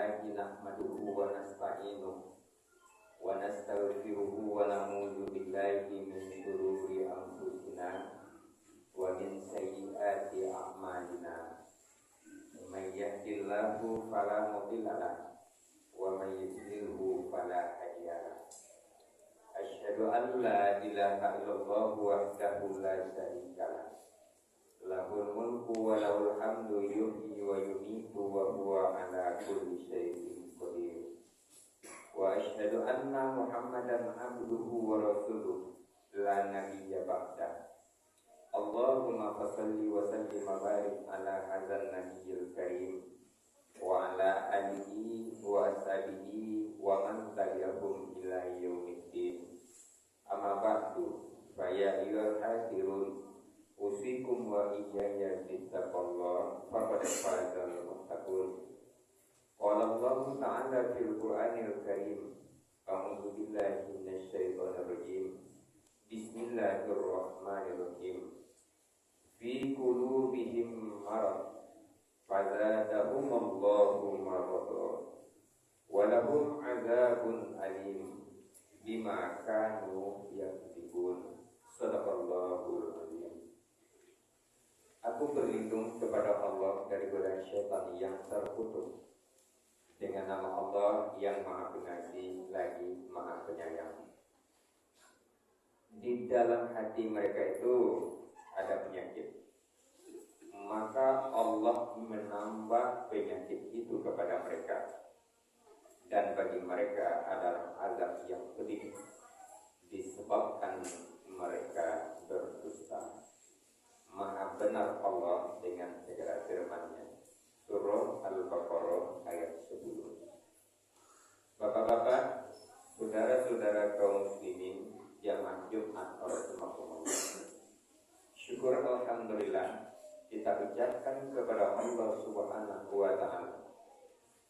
Alhamdulillahi nahmaduhu wa nasta'inuhu wa nastaghfiruhu wa na'udzu billahi min shururi anfusina wa min sayyiati a'malina. May yahdihillahu fala mudilla lahu wa may yudlilhu fala hadiya lahu. Asyhadu an la ilaha illallah wahdahu la syarika lahu. Lahul mulku wa lahul hamdu yuhyi wa yumiitu wa huwa ala kulli syai'in qadir. Wa asyhadu anna Muhammadan abduhu wa rasuluhu la nabiyya ba'dah. Allahumma fashalli wa sallim wa barik ala hadzal nabiyyil karim wa ala alihi wa ashabihi wa man tabi'ahum ila yaumiddin. Amma ba'du, fa ya ayyuhal hadirun usikum wa iyaya bittaqallah faqad fazal muttaqun. Qala Allah ta'ala fil Qur'anil Karim, a'udzu billahi minasy syaithanir rajim. Bismillahirrahmanirrahim. Fi qulubihim marad fazadahumullahu marada wa lahum 'adzabun alim bima kanu yakdzibun. Shadaqallahul azim. Aku berlindung kepada Allah dari godaan syaitan yang terkutuk dengan nama Allah yang Maha Pengasih lagi Maha Penyayang. Di dalam hati mereka itu ada penyakit, maka Allah menambah penyakit itu kepada mereka, dan bagi mereka adalah azab yang pedih disebabkan mereka berdusta. Maha benar Allah dengan segala firman-Nya. Surah Al-Baqarah ayat 10. Bapak-bapak, saudara-saudara kaum muslimin jamaah Jumat rahimakumullah. Syukur alhamdulillah kita ucapkan kepada Allah Subhanahu wa taala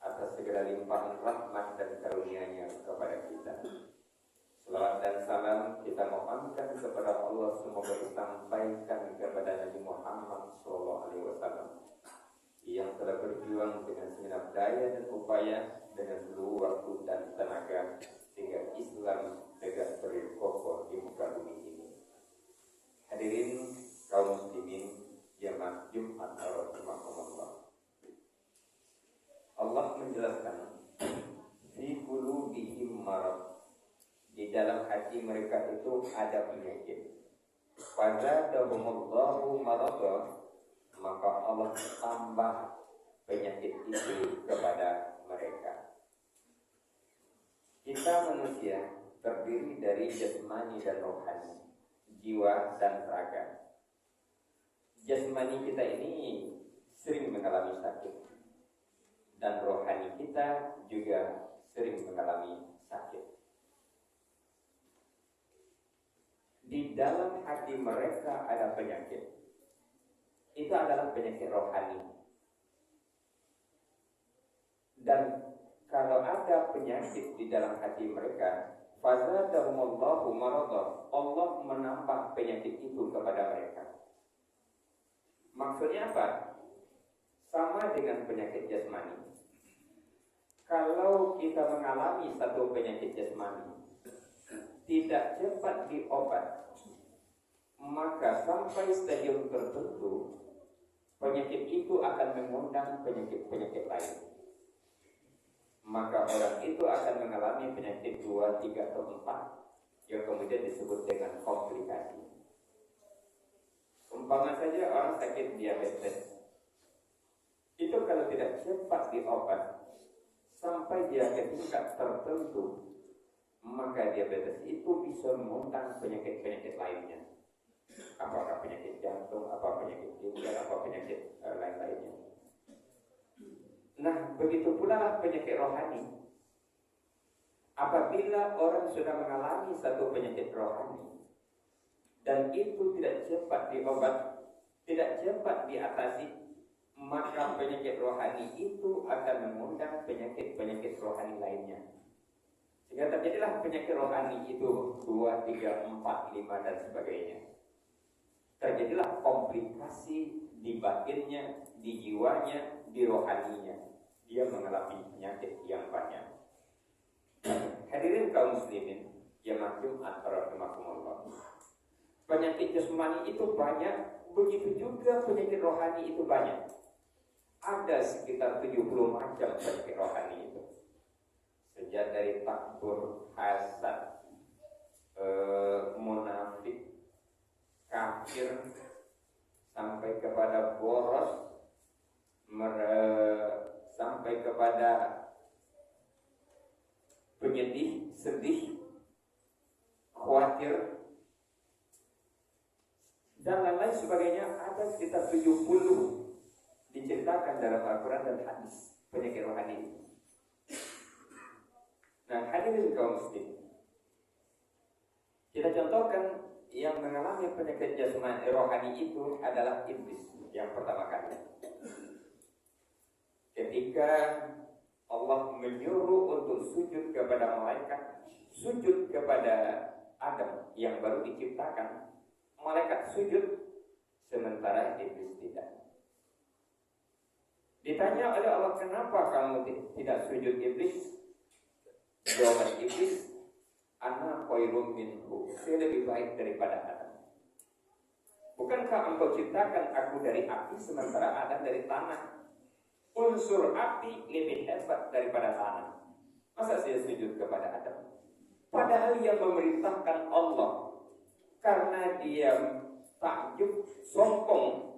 atas segala limpahan rahmat dan karunia-Nya kepada kita. Salawat dan salam kita mohonkan kepada Allah semoga disampaikan kepada Nabi Muhammad SAW yang telah berjuang dengan segenap daya dan upaya dengan seluruh waktu dan tenaga sehingga Islam tegak berkokoh di muka bumi ini. Hadirin kaum muslimin jamaah Jumat rahimakumullah. Allah menjelaskan fi qulubihim marad, di dalam hati mereka itu ada penyakit. Fazadahumullahu marada, maka Allah tambah penyakit itu kepada mereka. Kita manusia terdiri dari jasmani dan rohani, jiwa dan raga. Jasmani kita ini sering mengalami sakit, dan rohani kita juga sering mengalami sakit. Di dalam hati mereka ada penyakit. Itu adalah penyakit rohani. Dan kalau ada penyakit di dalam hati mereka, fazadahumullahu marada, Allah menambah penyakit itu kepada mereka. Maksudnya apa? Sama dengan penyakit jasmani. Kalau kita mengalami satu penyakit jasmani, tidak cepat diobat, maka sampai stadium tertentu penyakit itu akan mengundang penyakit-penyakit lain. Maka orang itu akan mengalami penyakit 2, 3, atau 4 yang kemudian disebut dengan komplikasi. Umpama saja orang sakit diabetes, itu kalau tidak cepat diobat sampai dia ke tingkat tertentu, maka diabetes itu bisa mengundang penyakit-penyakit lainnya. Apakah penyakit jantung, apa penyakit ginjal, apa penyakit lain-lainnya. Nah, begitu pula penyakit rohani. Apabila orang sudah mengalami satu penyakit rohani dan itu tidak cepat diobat, tidak cepat diatasi, maka penyakit rohani itu akan mengundang penyakit-penyakit rohani lainnya. Sehingga terjadilah penyakit rohani itu 2, 3, 4, 5 dan sebagainya. Terjadilah komplikasi di batinnya, di jiwanya, di rohaninya. dia mengalami penyakit yang banyak. Hadirin kaum muslimin yang Jumat rahimakumullah. Penyakit jasmani itu banyak, begitu juga penyakit rohani itu banyak. Ada sekitar 70 macam penyakit rohani itu. Sejak dari takbur, hasad, munafik, kafir, sampai kepada boros, sampai kepada penyedih, sedih, khawatir, dan lain-lain sebagainya. Ada sekitar 70 diceritakan dalam Al-Quran dan hadis penyakit rohani. Nah, hadirin kaum muslim, kita contohkan yang mengalami penyakit jasmani rohani itu adalah iblis yang pertama kali. Ketika Allah menyuruh untuk sujud kepada malaikat, sujud kepada Adam yang baru diciptakan, malaikat sujud sementara iblis tidak. Ditanya oleh Allah, kenapa kamu tidak sujud iblis? Jawaban iblis, ana khairum minhu, saya lebih baik daripada Adam. Bukankah engkau ciptakan aku dari api sementara Adam dari tanah? Unsur api lebih hebat daripada tanah. Masa saya sujud kepada Adam? Padahal yang memerintahkan Allah, karena dia takjub, sombong,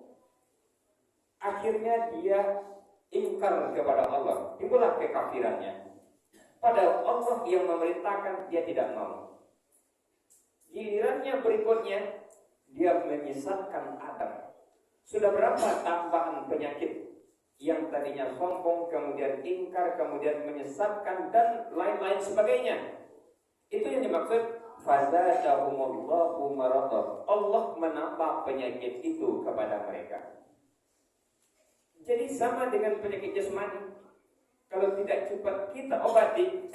akhirnya dia ingkar kepada Allah. Itulah kekafirannya. Padahal Allah yang memerintahkan, dia tidak mau. Gilirannya berikutnya, dia menyesatkan Adam. Sudah berapa tambahan penyakit yang tadinya sombong, kemudian ingkar, kemudian menyesatkan, dan lain-lain sebagainya. Itu yang dimaksud fazadahumullahu maradah. Allah menambah penyakit itu kepada mereka. Jadi sama dengan penyakit jasmani. Kalau tidak cepat kita obati,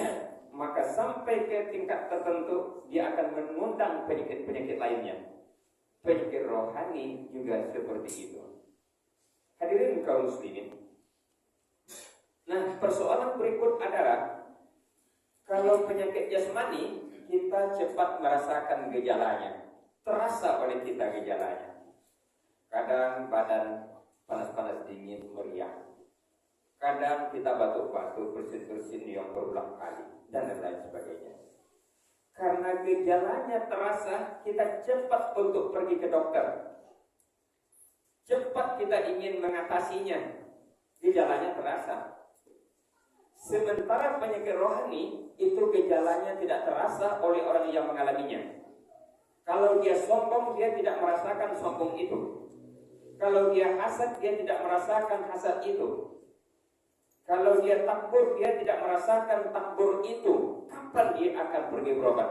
maka sampai ke tingkat tertentu dia akan mengundang penyakit-penyakit lainnya. Penyakit rohani juga seperti itu. Hadirin kaum muslimin. Nah, persoalan berikut adalah kalau penyakit jasmani kita cepat merasakan gejalanya, terasa oleh kita gejalanya. Kadang badan panas-panas dingin meriang. Kadang kita batuk-batuk, bersin-bersin yang berulang kali, dan lain sebagainya. Karena gejalanya terasa, kita cepat untuk pergi ke dokter. Cepat kita ingin mengatasinya, gejalanya terasa. Sementara penyakit rohani, itu gejalanya tidak terasa oleh orang yang mengalaminya. Kalau dia sombong, dia tidak merasakan sombong itu. Kalau dia hasad, dia tidak merasakan hasad itu. Kalau dia takbur, dia tidak merasakan takbur itu. Kapan dia akan pergi berobat?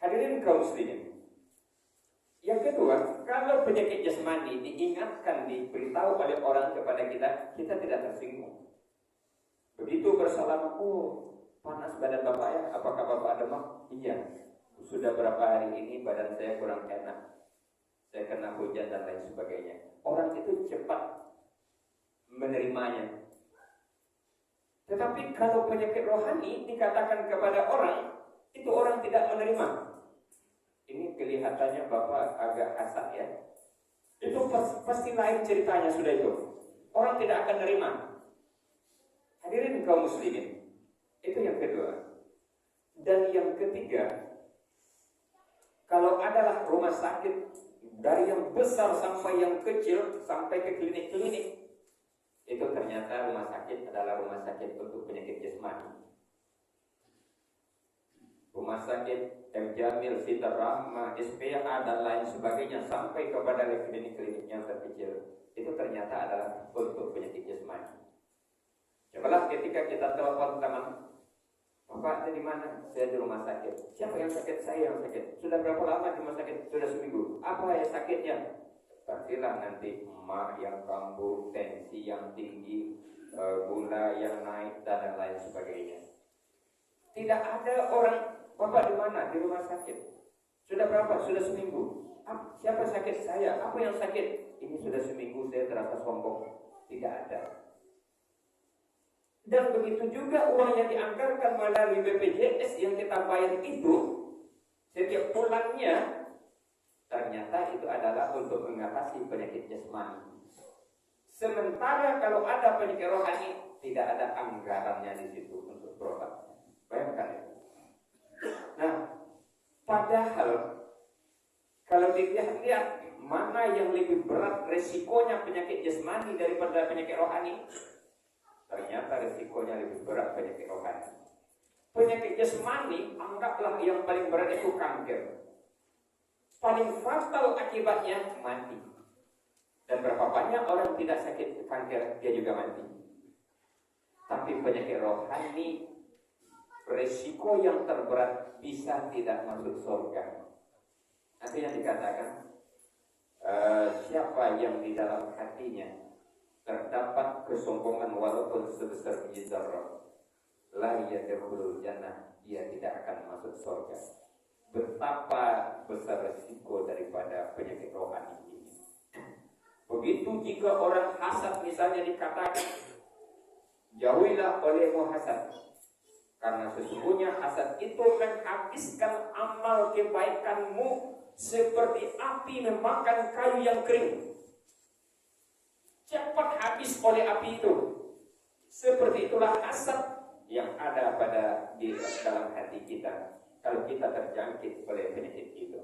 Hadirin kaum muslimin. Yang kedua, kalau penyakit jasmani diingatkan, diberitahu oleh orang kepada kita, kita tidak tersinggung. Begitu bersalaman, oh panas badan bapak ya, apakah bapak demam? Iya, sudah berapa hari ini badan saya kurang enak, saya kena hujan dan lain sebagainya. Orang itu cepat menerimanya. Tetapi kalau penyakit rohani dikatakan kepada orang, itu orang tidak menerima. Ini kelihatannya bapak agak kasar ya. Itu pasti lain ceritanya sudah itu. Orang tidak akan menerima. Hadirin kaum muslimin. Itu yang kedua. Dan yang ketiga, kalau adalah rumah sakit dari yang besar sampai yang kecil, sampai ke klinik-klinik, itu ternyata rumah sakit adalah rumah sakit untuk penyakit jasmani. Rumah sakit M. Jamil, Sitar Rahmah, SPA dan lain sebagainya, sampai kepada klinik-klinik yang terkecil, itu ternyata adalah untuk penyakit jasmani. Cobalah ketika kita telepon teman, bapak di mana? Saya di rumah sakit. Siapa yang sakit? Saya yang sakit. Sudah berapa lama di rumah sakit? Sudah seminggu. Apa ya sakitnya? Pastilah nanti emak yang kambuh, tensi yang tinggi, gula yang naik dan lain sebagainya. Tidak ada orang, bapak di mana? Di rumah sakit. Sudah berapa? Sudah seminggu. Siapa sakit? Saya. Apa yang sakit? Ini sudah seminggu saya terasa sombong. Tidak ada. Dan begitu juga uang yang dianggarkan melalui BPJS yang kita bayar itu setiap bulannya, ternyata itu adalah untuk mengatasi penyakit jasmani. Sementara kalau ada penyakit rohani, tidak ada anggarannya di situ untuk berobat. Bayangkan ya. Nah, padahal kalau dilihat mana yang lebih berat resikonya penyakit jasmani daripada penyakit rohani, ternyata resikonya lebih berat penyakit rohani. Penyakit jasmani, anggaplah yang paling berat itu kanker. Paling fatal akibatnya mati. Dan berapa banyak orang tidak sakit kanker, dia juga mati. Tapi penyakit rohani, resiko yang terberat bisa tidak masuk surga. Artinya dikatakan, siapa yang di dalam hatinya terdapat kesombongan walaupun sebesar biji zarrah, la yadkhulul jannah, dia tidak akan masuk surga. Betapa besar resiko daripada penyakit rohani ini. Begitu jika orang hasad misalnya dikatakan, jauhilah olehmu hasad, karena sesungguhnya hasad itu menghabiskan amal kebaikanmu seperti api memakan kayu yang kering. Cepat habis oleh api itu. Seperti itulah hasad yang ada di dalam hati kita kalau kita terjangkit oleh penyakit itu.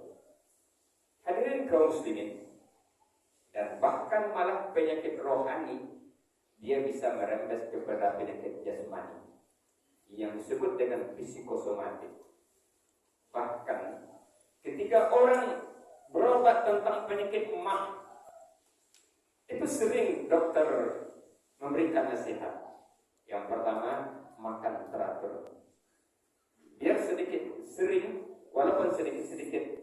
Hadirin kaum muslimin, dan bahkan malah penyakit rohani dia bisa merembes kepada penyakit jasmani yang disebut dengan psikosomatik. Bahkan ketika orang berobat tentang penyakit mah, itu sering dokter memberikan nasihat. Yang pertama, makan teratur. Biar sering, walaupun sedikit-sedikit,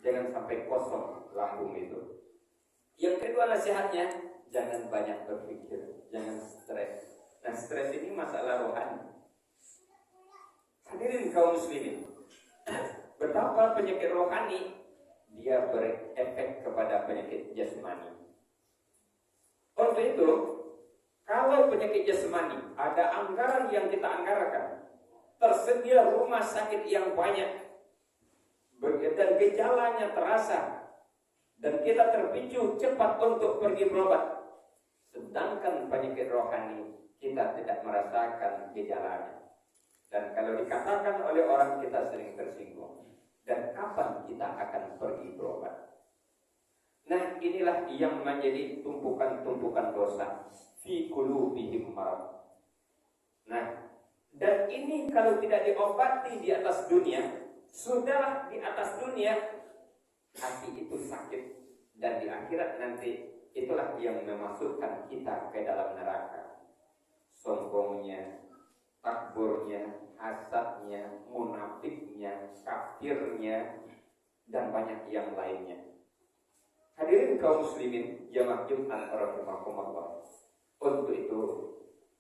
jangan sampai kosong lambung itu. Yang kedua nasihatnya, jangan banyak berpikir, jangan stres. Nah, stres ini masalah rohani. Hadirin kaum muslimin, betapa penyakit rohani dia berefek kepada penyakit jasmani. Untuk itu, kalau penyakit jasmani ada anggaran yang kita anggarkan, tersedia rumah sakit yang banyak, dan gejalanya terasa, dan kita terpicu cepat untuk pergi berobat. Sedangkan penyakit rohani kita tidak merasakan gejalanya. Dan kalau dikatakan oleh orang, kita sering tersinggung. Dan kapan kita akan pergi berobat? Nah, inilah yang menjadi tumpukan-tumpukan dosa fi qulubihim marad. Nah, dan ini kalau tidak diobati di atas dunia, sudah di atas dunia hati itu sakit, dan di akhirat nanti itulah yang memasukkan kita ke dalam neraka. Sombongnya, takburnya, hasadnya, munafiknya, kafirnya, dan banyak yang lainnya. Hadirin kaum muslimin jamaah Jumat rahimakumullah. Untuk itu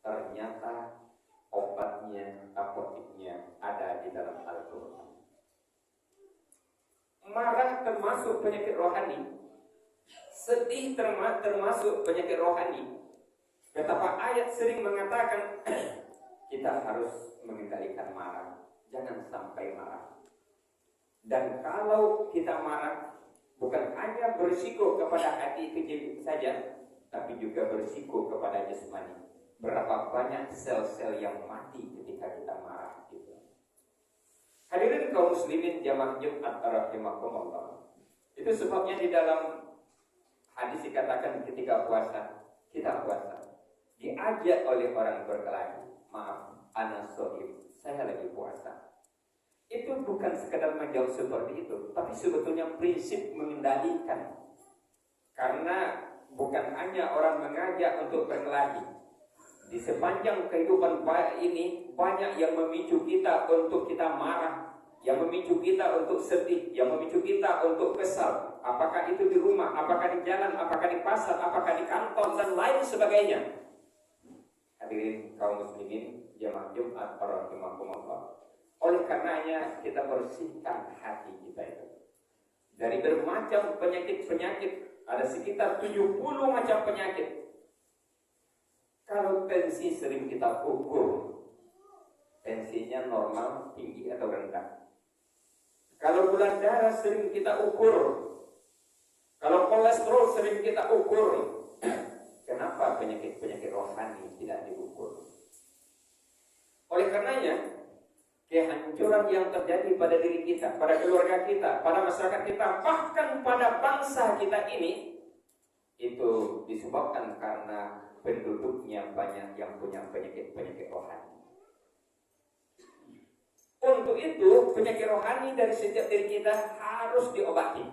ternyata obatnya, apoteknya ada di dalam Al-Quran. Marah termasuk penyakit rohani, sedih termasuk penyakit rohani. Betapa ayat sering mengatakan kita harus mengendalikan marah, jangan sampai marah. Dan kalau kita marah, bukan hanya berisiko kepada hati itu saja, tapi juga berisiko kepada jasmani. Berapa banyak sel-sel yang mati ketika kita marah gitu. Hadirin kaum muslimin jamaah Jumat rahimakumullah. Itu sebabnya di dalam hadis dikatakan ketika puasa, kita puasa, diajak oleh orang berkelahi, maaf, ana shaim, saya lagi puasa. Itu bukan sekadar menjawab seperti itu, tapi sebetulnya prinsip mengendalikan. Karena bukan hanya orang mengajak untuk berkelahi. Di sepanjang kehidupan ini banyak yang memicu kita untuk kita marah, yang memicu kita untuk sedih, yang memicu kita untuk kesal. Apakah itu di rumah, apakah di jalan, apakah di pasar, apakah di kantor, dan lain sebagainya. Hadirin kaum muslimin jamaah Jumat rahimakumullah. Oleh karenanya kita bersihkan hati kita itu dari bermacam penyakit-penyakit. Ada sekitar 70 macam penyakit. Kalau Kalau tensi sering kita ukur, tensinya normal, tinggi atau rendah. Kalau gula darah sering kita ukur, kalau kolesterol sering kita ukur, kenapa penyakit-penyakit rohani tidak diukur? Oleh karenanya, kehancuran yang terjadi pada diri kita, pada keluarga kita, pada masyarakat kita, bahkan pada bangsa kita ini, itu disebabkan karena penduduknya banyak yang punya penyakit-penyakit rohani. Untuk itu, penyakit rohani dari setiap diri kita harus diobati,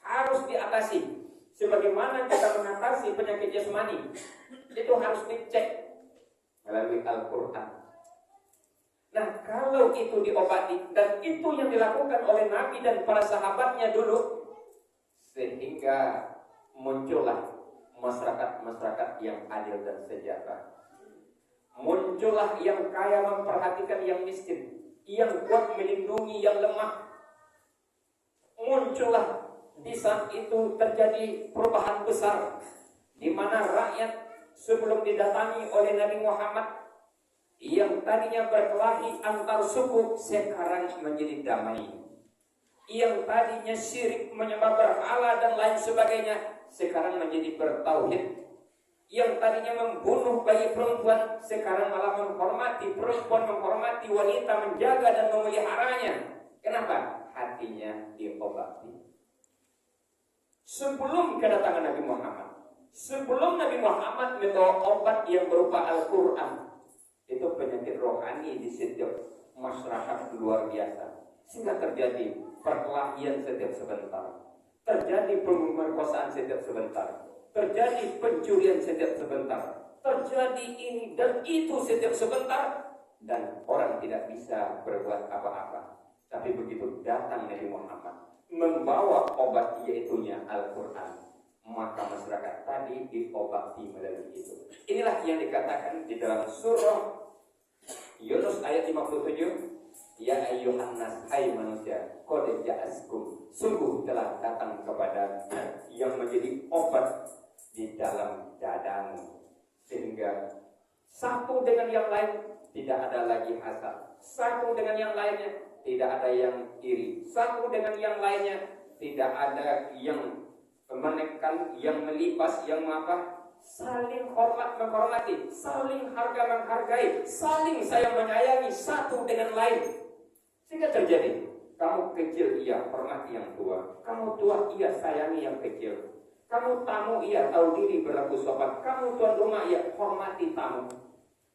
harus diatasi. Sebagaimana kita mengatasi penyakit jasmani, itu harus dicek melalui Al-Quran. Nah, kalau itu diobati, dan itu yang dilakukan oleh Nabi dan para sahabatnya dulu, sehingga muncullah masyarakat-masyarakat yang adil dan sejahtera. Muncullah yang kaya memperhatikan yang miskin, yang kuat melindungi yang lemah. Muncullah di saat itu terjadi perubahan besar, di mana rakyat sebelum didatangi oleh Nabi Muhammad yang tadinya berkelahi antar suku sekarang menjadi damai. Yang tadinya syirik, menyembah berhala dan lain sebagainya sekarang menjadi bertauhid. Yang tadinya membunuh bayi perempuan sekarang malah menghormati perempuan, menghormati wanita, menjaga dan memeliharanya. Kenapa? Hatinya diobati. Sebelum kedatangan Nabi Muhammad, sebelum Nabi Muhammad membawa obat yang berupa Al-Quran, itu penyakit rohani di setiap masyarakat luar biasa. Sehingga terjadi perkelahian setiap sebentar, terjadi pemerkosaan setiap sebentar, terjadi pencurian setiap sebentar, terjadi ini dan itu setiap sebentar, dan orang tidak bisa berbuat apa-apa. Tapi begitu datang Nabi Muhammad membawa obat, yaitunya Al-Quran, maka masyarakat tadi diobati melalui itu. Inilah yang dikatakan di dalam surah Yunus ayat 57, ya ayyuhan nas, hai manusia, qad ja'askum, sungguh telah datang kepada yang menjadi obat di dalam dadamu, sehingga satu dengan yang lain tidak ada lagi hasad, satu dengan yang lainnya tidak ada yang iri, satu dengan yang lainnya tidak ada yang menekan, yang melipas, yang apa, saling hormat menghormati, saling harga menghargai, saling sayang menyayangi satu dengan lain. Sehingga terjadi, kamu kecil, iya hormati yang tua, kamu tua, iya sayangi yang kecil, kamu tamu, iya tahu diri berlaku sopan, kamu tuan rumah, iya hormati tamu,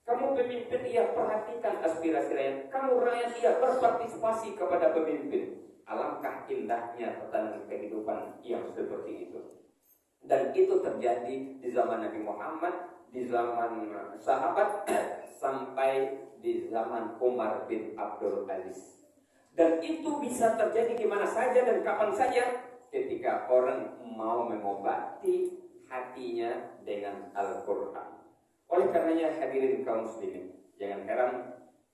kamu pemimpin, iya perhatikan aspirasi rakyat, kamu rakyat, iya berpartisipasi kepada pemimpin. Alangkah indahnya tatanan kehidupan yang seperti itu. Dan itu terjadi di zaman Nabi Muhammad, di zaman sahabat, sampai di zaman Umar bin Abdul Aziz. Dan itu bisa terjadi di mana saja dan kapan saja ketika orang mau mengobati hatinya dengan Al-Quran. Oleh karenanya hadirin kaum muslimin, jangan heran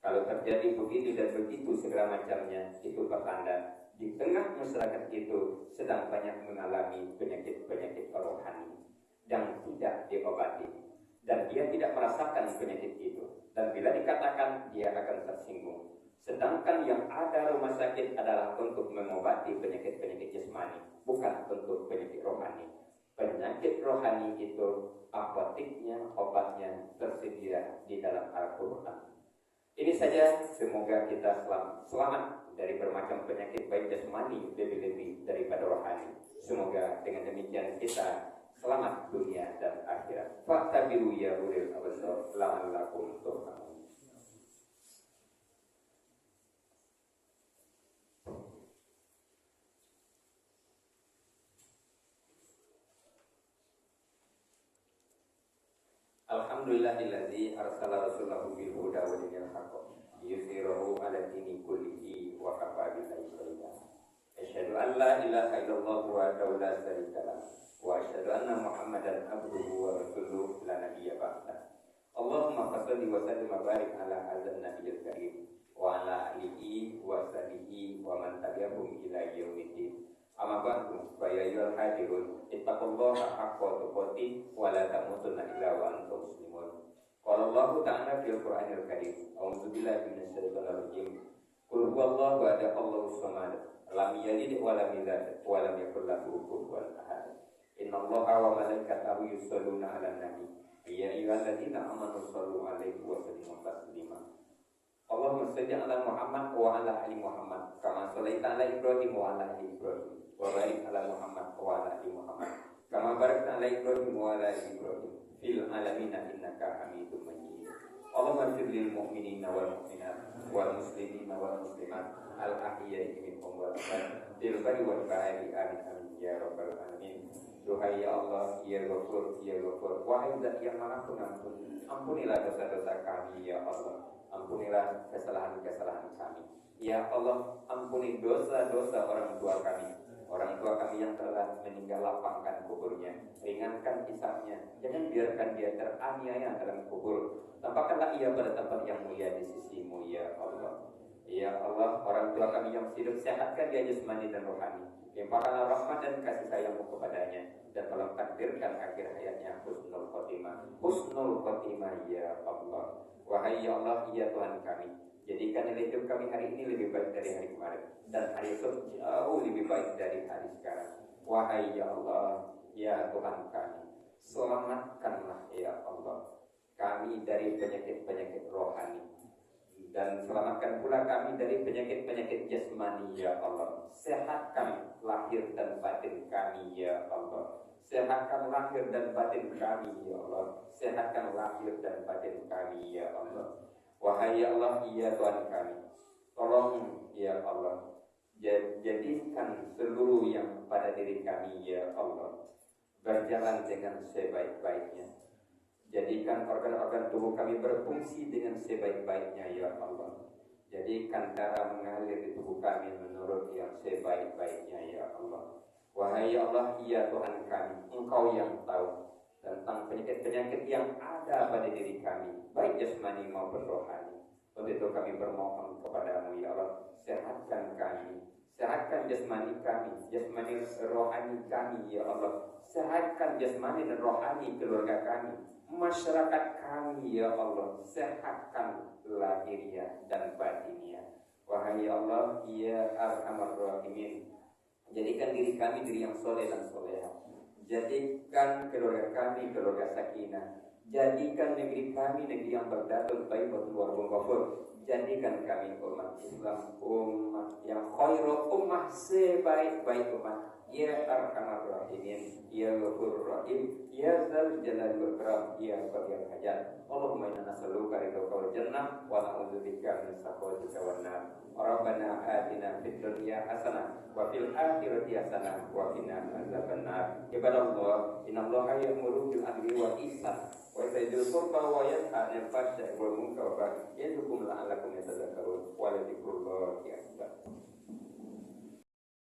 kalau terjadi begitu dan begitu segala macamnya, itu pertanda di tengah masyarakat itu sedang banyak mengalami penyakit-penyakit rohani yang tidak diobati, dan dia tidak merasakan penyakit itu, dan bila dikatakan dia akan tersinggung. Sedangkan yang ada rumah sakit adalah untuk mengobati penyakit-penyakit jasmani, bukan untuk penyakit rohani. Penyakit rohani itu apoteknya, obatnya tersedia di dalam Al-Quran. Ini saja, semoga kita selamat dari bermacam penyakit baik jasmani lebih-lebih daripada rohani. Semoga dengan demikian kita selamat dunia dan akhirat. Fattabiru ya ulil absar la'allakum turhamun. Alhamdulillahilladzi arsala rasulahu bil huda wa dinil haqq yuzhirahu 'ala dini kullihi wa kafa billahi shahida. Asyhadu an la ilaha illallah wa la syarika lah wa asyhadu anna Muhammadan abduhu wa rasuluhu la nabiyya ba'da. Allahumma shalli wa sallim wa barik ala hadzal nabiyyil karim wa ala alihi wa sahbihi wa man tabi'ahum ila yaumiddin. Amma ba'du fa ya ayyuhal hadirun ittaqullaha haqqa tuqatih wa la tamutunna illa wa antum muslimun. Qala Allah ta'ala fil Qur'anil Karim. A'udzu billahi minasy syaithanir rajim. Qul huwallahu ahad, Allahus samad, lam yalid wa lam yulad wa lam yakul lahu kufuwan ahad. Innallaha wa malaikatahu yusholluna 'alan nabi. Ya ayyuhalladzina amanu shallu 'alaihi wa sallimu taslima. Allahumma shalli 'ala Muhammad wa 'ala ali Muhammad kama shallaita 'ala Ibrahim wa 'ala ali Ibrahim. Wa barik 'ala Muhammad wa 'ala ali Muhammad kama barakta 'ala Ibrahim wa 'ala ali Ibrahim fil alamin innaka Hamidum Majid. Allahumma ighfir lil mu'minina wal mu'minat wal muslimina wal muslimat al ahya'i minhum wal amwat fil barri wal bahri amin amin ya rabbal alamin. Duhai ya Allah, ya Ghafur, ya Ghafur, wahai Zat yang Maha Pengampun, ampunilah dosa-dosa kami ya Allah, ampunilah kesalahan-kesalahan kami ya Allah, ampuni dosa-dosa orang tua kami yang telah meninggal, lapangkan kuburnya, ringankan hisabnya, jangan biarkan dia teraniaya dalam kubur, tampakkanlah ia pada tempat yang mulia di sisimu ya Allah. Ya Allah, orang tua kami yang hidup, sehatkan dia jasmani dan rohani, limpahkanlah rahmat dan kasih sayangmu kepadanya, dan tolong takdirkan akhir hayatnya husnul khotimah ya Allah. Wahai ya Allah, ya Tuhan kami, jadikan nilai hidup kami hari ini lebih baik dari hari kemarin, dan hari esok jauh lebih baik dari hari sekarang. Wahai ya Allah, ya Tuhan kami, selamatkanlah ya Allah kami dari penyakit-penyakit rohani, dan selamatkan pula kami dari penyakit-penyakit jasmani ya Allah. Sehatkan lahir dan batin kami ya Allah. Sehatkan lahir dan batin kami ya Allah. Sehatkan lahir dan batin kami ya Allah. Wahai ya Allah, ya Tuhan kami, tolong ya Allah, jadikan seluruh yang pada diri kami ya Allah berjalan dengan sebaik-baiknya. Jadikan organ-organ tubuh kami berfungsi dengan sebaik-baiknya ya Allah. Jadikan darah mengalir di tubuh kami menurut yang sebaik-baiknya ya Allah. Wahai ya Allah, ya Tuhan kami, Engkau yang tahu tentang penyakit-penyakit yang ada pada diri kami, baik jasmani maupun rohani. Untuk itu kami bermohon kepadamu ya Allah, sehatkan kami, sehatkan jasmani kami, jasmani rohani kami ya Allah. Sehatkan jasmani dan rohani keluarga kami, masyarakat kami ya Allah. Sehatkan lahiriah dan batiniah. Wahai ya Allah, ya Arhamar Rahimin, jadikan diri kami diri yang soleh dan soleha. Jadikan keluarga kami keluarga sakinah. Jadikan negeri kami negeri yang berdatul thayyibatun warabun ghafur. Jadikan kami umat Islam umat yang khairul ummah, sebaik-baik umat. Ya Arhamar Rahimin, ya Ghafurur Rahim, ya Dzal Jalali wal Ikram, ya Qadiyal Hajat. Allahumma inna nas'aluka ridhaka wal jannah wa na'udzubika min sakhatika wan nar. Rabbana atina fid dunya hasanah wa fil akhirati hasanah wa qina adzabannar. Ibadallah, innallaha ya'muru bil adli wal ihsan wa ya'muru qurba wa yanha 'anil fahsya'i wal munkar wa baghi. Yad'ukum la'allakum tadhakkarun. Wa la dzikrullahi akbar.